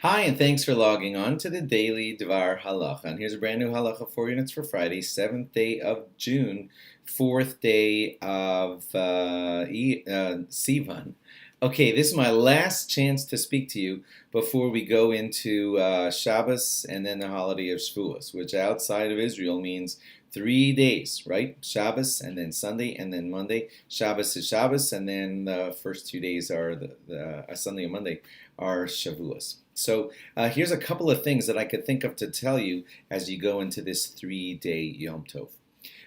Hi, and thanks for logging on to the daily DVAR HALACHA. And here's a brand new HALACHA 4 units for Friday, 7th day of June, 4th day of Sivan. Okay, this is my last chance to speak to you before we go into Shabbos and then the holiday of Shavuos, which outside of Israel means 3 days, right? Shabbos and then Sunday and then Monday. Shabbos is Shabbos, and then the first 2 days are the Sunday and Monday are Shavuos. So here's a couple of things that I could think of to tell you as you go into this 3-day Yom Tov.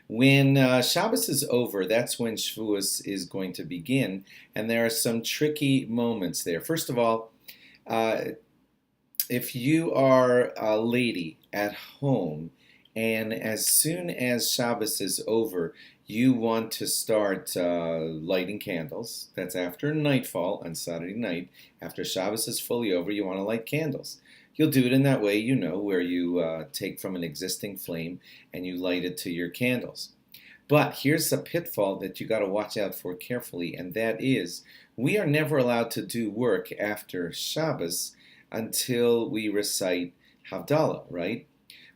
When Shabbos is over, that's when Shavuos is going to begin, and there are some tricky moments there. First of all, uh, if you are a lady at home and as soon as Shabbos is over, you want to start lighting candles. That's after nightfall on Saturday night. After Shabbos is fully over, you want to light candles. You'll do it in that way, where you take from an existing flame and you light it to your candles. But here's a pitfall that you got to watch out for carefully, and that is we are never allowed to do work after Shabbos until we recite Havdalah, right?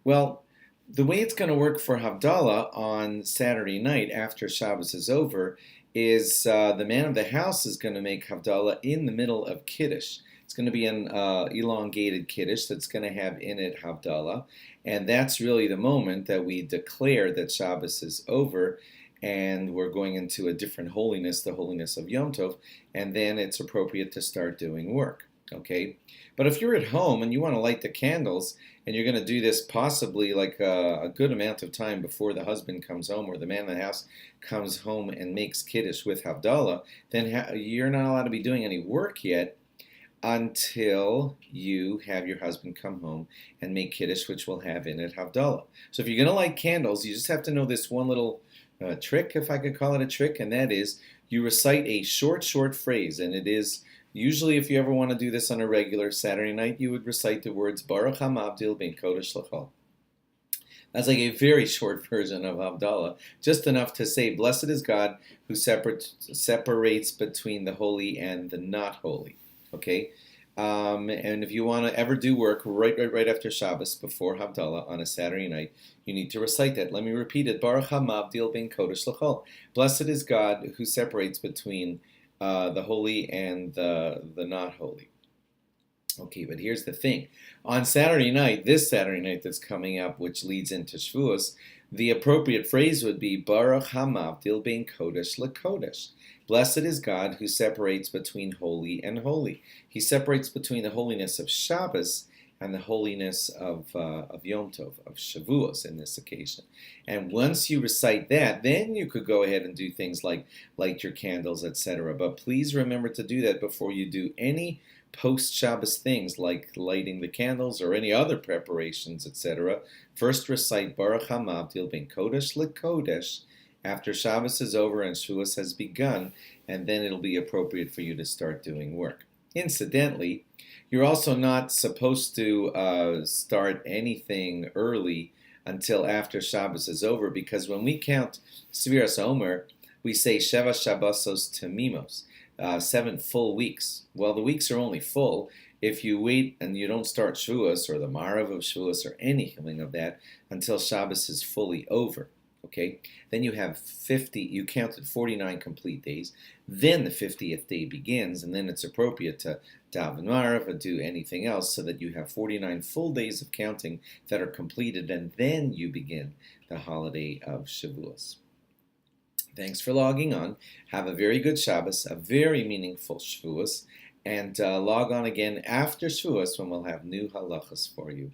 Well, the way it's going to work for Havdalah on Saturday night after Shabbos is over is the man of the house is going to make Havdalah in the middle of Kiddush. It's going to be an elongated Kiddush that's going to have in it Havdalah, and that's really the moment that we declare that Shabbos is over and we're going into a different holiness, the holiness of Yom Tov, and then it's appropriate to start doing work. Okay, but if you're at home and you want to light the candles and you're going to do this possibly like a good amount of time before the husband comes home or the man in the house comes home and makes Kiddush with Havdalah, then you're not allowed to be doing any work yet until you have your husband come home and make Kiddush, which will have in it Havdalah. So if you're going to light candles, you just have to know this one little trick, if I could call it a trick, and that is you recite a short phrase, and it is usually, if you ever want to do this on a regular Saturday night, you would recite the words Baruch HaMavdil Ben Kodesh L'Chol. That's like a very short version of Havdalah, just enough to say, "Blessed is God who separates between the holy and the not holy." Okay, and if you want to ever do work right after Shabbos before Havdalah on a Saturday night, you need to recite that. Let me repeat it: Baruch HaMavdil Ben Kodesh L'Chol. Blessed is God who separates between the holy and the not holy. Okay, but here's the thing. On Saturday night, this Saturday night that's coming up, which leads into Shavuos, the appropriate phrase would be Baruch HaMavdil Ben Kodesh LeKodesh. Blessed is God who separates between holy and holy. He separates between the holiness of Shabbos and the holiness of Yom Tov, of Shavuos in this occasion. And once you recite that, then you could go ahead and do things like light your candles, etc. But please remember to do that before you do any post-Shabbos things like lighting the candles or any other preparations, etc. First recite Baruch HaMavdil Ben Kodesh LeKodesh after Shabbos is over and Shavuos has begun, and then it'll be appropriate for you to start doing work. Incidentally, you're also not supposed to start anything early until after Shabbos is over, because when we count Sviras Omer, we say Sheva Shabbosos Temimos, 7 full weeks. Well, the weeks are only full if you wait and you don't start Shavuos or the Marav of Shavuos or anything of that until Shabbos is fully over. Okay, then you have 50, you counted 49 complete days, then the 50th day begins, and then it's appropriate to daven Marav or do anything else so that you have 49 full days of counting that are completed, and then you begin the holiday of Shavuos. Thanks for logging on. Have a very good Shabbos, a very meaningful Shavuos, and log on again after Shavuos when we'll have new halachas for you.